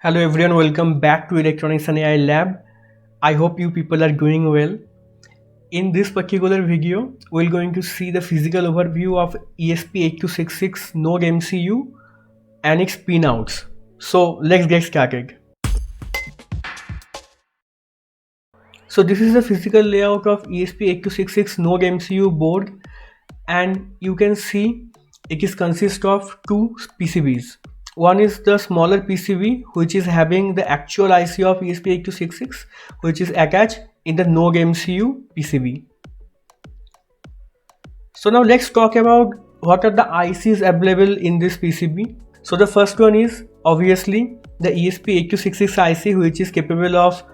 Hello everyone, welcome back to Electronics and AI Lab. I hope you people are doing well. In this particular video, we're going to see the physical overview of ESP8266 Node MCU and its pinouts. So let's get started. So this is the physical layout of ESP8266 Node MCU board, and you can see it is consist of two PCBs. One is the smaller PCB which is having the actual IC of ESP8266 which is attached in the Node MCU PCB. So now let's talk about what are the ICs available in this PCB. So the first one is obviously the ESP8266 IC, which is capable of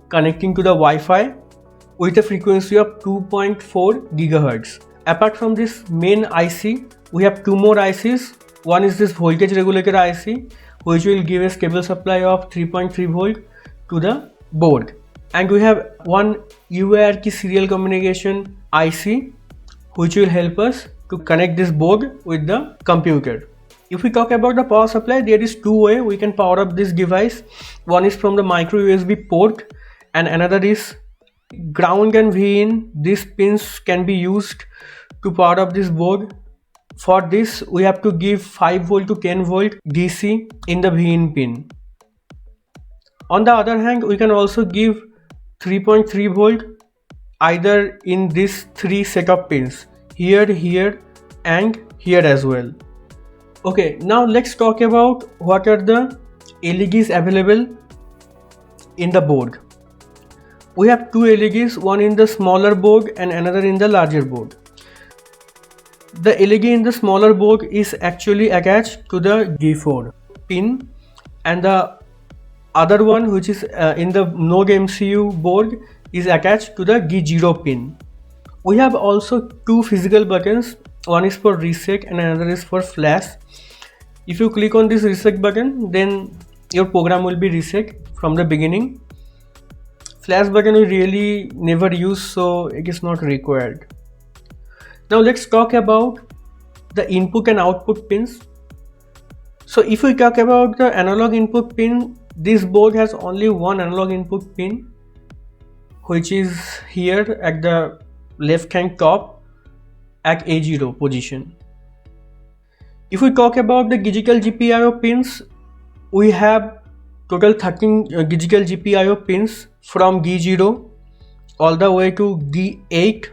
connecting to the Wi-Fi with a frequency of 2.4 GHz. Apart from this main IC, we have two more ICs. One is this voltage regulator IC, which will give a stable supply of 3.3 volt to the board. And we have one UART serial communication IC, which will help us to connect this board with the computer. If we talk about the power supply, there is two ways we can power up this device. One is from the micro USB port and another is ground and VIN. These pins can be used to power up this board. For this, we have to give 5 volt to 10 volt DC in the VIN pin. On the other hand, we can also give 3.3 volt either in these three set of pins, here, here and here as well. Okay, now let's talk about what are the LEDs available in the board. We have two LEDs, one in the smaller board and another in the larger board. The LED in the smaller board is actually attached to the G4 pin, and the other one, which is in the Node MCU board, is attached to the G0 pin. We have also two physical buttons, one is for reset and another is for flash. If you click on this reset button, then your program will be reset from the beginning. Flash button we really never use, so it is not required. Now let's talk about the input and output pins. So if we talk about the analog input pin, this board has only one analog input pin, which is here at the left hand top at A0 position. If we talk about the digital GPIO pins, we have total 13 digital GPIO pins from D0 all the way to D8,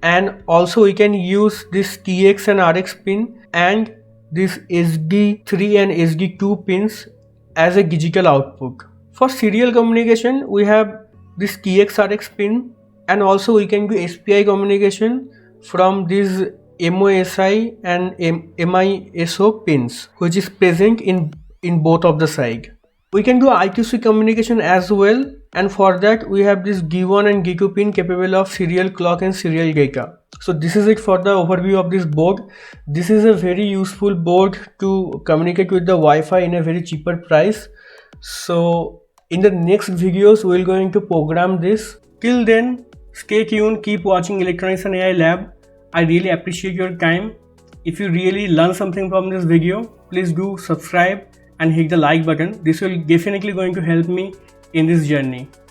and also we can use this TX and RX pin and this SD3 and SD2 pins as a digital output. For serial communication, we have this TX RX pin, and also we can do SPI communication from these MOSI and MISO pins, which is present in both of the sides. We can do I2C communication as well, and for that we have this D1 and D2 pin capable of serial clock and serial data. So this is it for the overview of this board. This is a very useful board to communicate with the Wi-Fi in a very cheaper price. So in the next videos we are going to program this. Till then, stay tuned, keep watching Electronics and AI Lab. I really appreciate your time. If you really learn something from this video, please do subscribe and hit the like button. This will definitely going to help me in this journey.